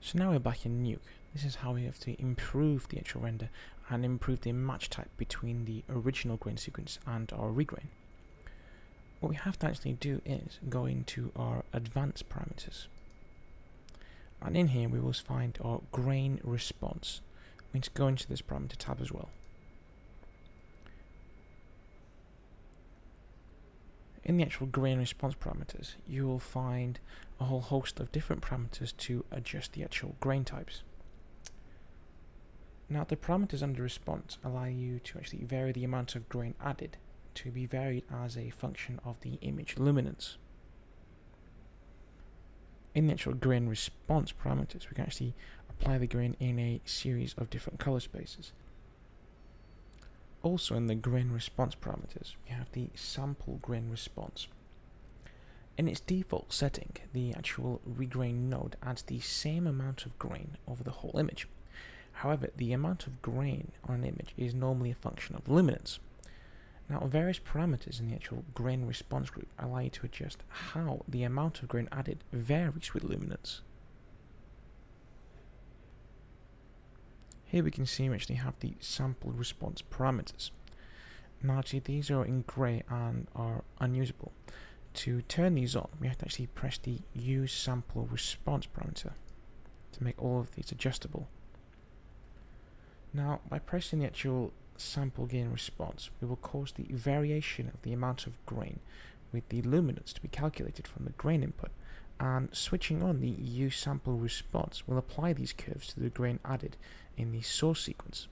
So now we're back in Nuke. This is how we have to improve the actual render and improve the match type between the original grain sequence and our regrain. What we have to actually do is go into our advanced parameters. And in here we will find our grain response. We need to go into this parameter tab as well. In the actual grain response parameters, you will find a whole host of different parameters to adjust the actual grain types. Now the parameters under response allow you to actually vary the amount of grain added to be varied as a function of the image luminance. In the actual grain response parameters, we can actually apply the grain in a series of different color spaces. Also in the grain response parameters, we have the sample grain response. In its default setting, the actual regrain node adds the same amount of grain over the whole image. However, the amount of grain on an image is normally a function of luminance. Now, various parameters in the actual grain response group allow you to adjust how the amount of grain added varies with luminance. Here we can see we actually have the sample response parameters. Now actually these are in grey and are unusable. To turn these on, we have to actually press the use sample response parameter to make all of these adjustable. Now by pressing the actual sample gain response, we will cause the variation of the amount of grain with the luminance to be calculated from the grain input, and switching on the use sample response will apply these curves to the grain added in the source sequence.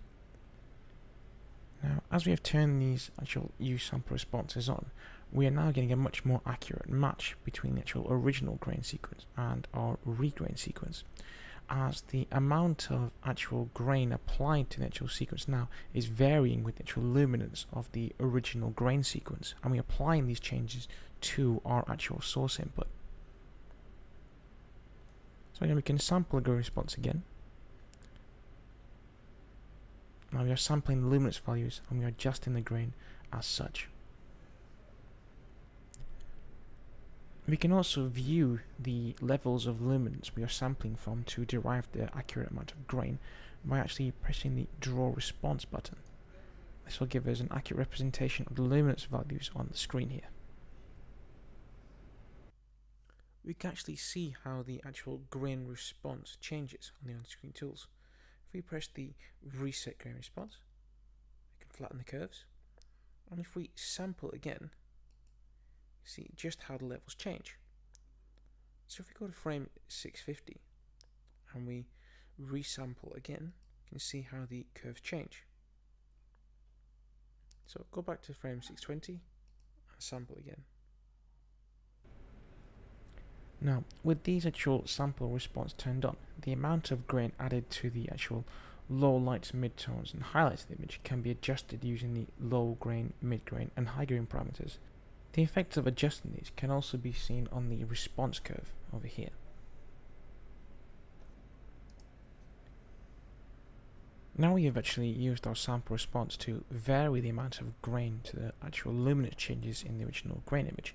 Now, as we have turned these actual use sample responses on, we are now getting a much more accurate match between the actual original grain sequence and our regrain sequence, as the amount of actual grain applied to the actual sequence now is varying with the actual luminance of the original grain sequence, and we are applying these changes to our actual source input. So again, we can sample the grain response again. Now we are sampling the luminance values and we are adjusting the grain as such. We can also view the levels of luminance we are sampling from to derive the accurate amount of grain by actually pressing the draw response button. This will give us an accurate representation of the luminance values on the screen here. We can actually see how the actual grain response changes on the on-screen tools. If we press the reset grain response, we can flatten the curves, and if we sample again, see just how the levels change. So if we go to frame 650 and we resample again, you can see how the curves change. So go back to frame 620 and sample again. Now, with these actual sample response turned on, the amount of grain added to the actual low lights, midtones and highlights of the image can be adjusted using the low grain, mid grain and high grain parameters. The effects of adjusting these can also be seen on the response curve over here. Now we have actually used our sample response to vary the amount of grain to the actual luminance changes in the original grain image.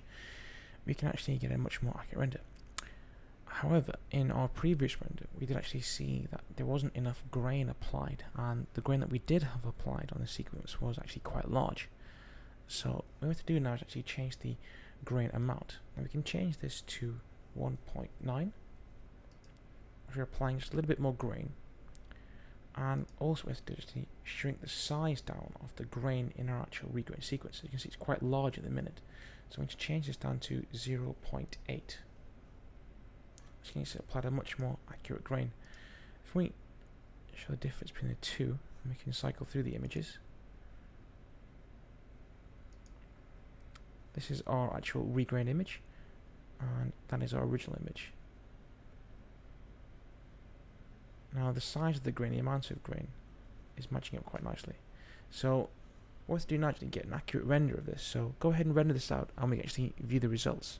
We can actually get a much more accurate render. However, in our previous render, we did actually see that there wasn't enough grain applied, and the grain that we did have applied on the sequence was actually quite large. So what we have to do now is actually change the grain amount. Now we can change this to 1.9. If we're applying just a little bit more grain, and also we have to do is to shrink the size down of the grain in our actual regrain sequence. So you can see it's quite large at the minute. So I'm going to change this down to 0.8. Which means to apply a much more accurate grain. If we show the difference between the two, we can cycle through the images. This is our actual regrain image, and that is our original image. Now the size of the grain, the amount of grain, is matching up quite nicely. So what we have to do now is to get an accurate render of this. So go ahead and render this out and we can actually view the results.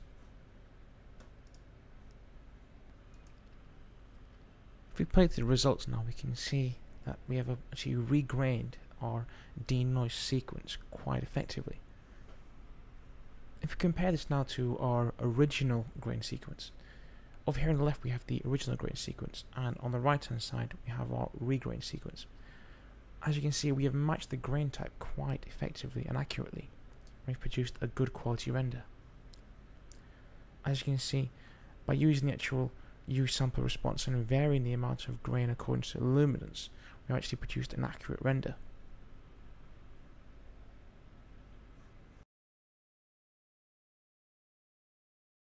If we play through the results now, we can see that we have actually regrained our denoise sequence quite effectively. If we compare this now to our original grain sequence, Over here on the left we have the original grain sequence, and on the right hand side we have our regrain sequence. As you can see, we have matched the grain type quite effectively and accurately. We've produced a good quality render. As you can see, by using the actual U sample response and varying the amount of grain according to luminance, we've actually produced an accurate render.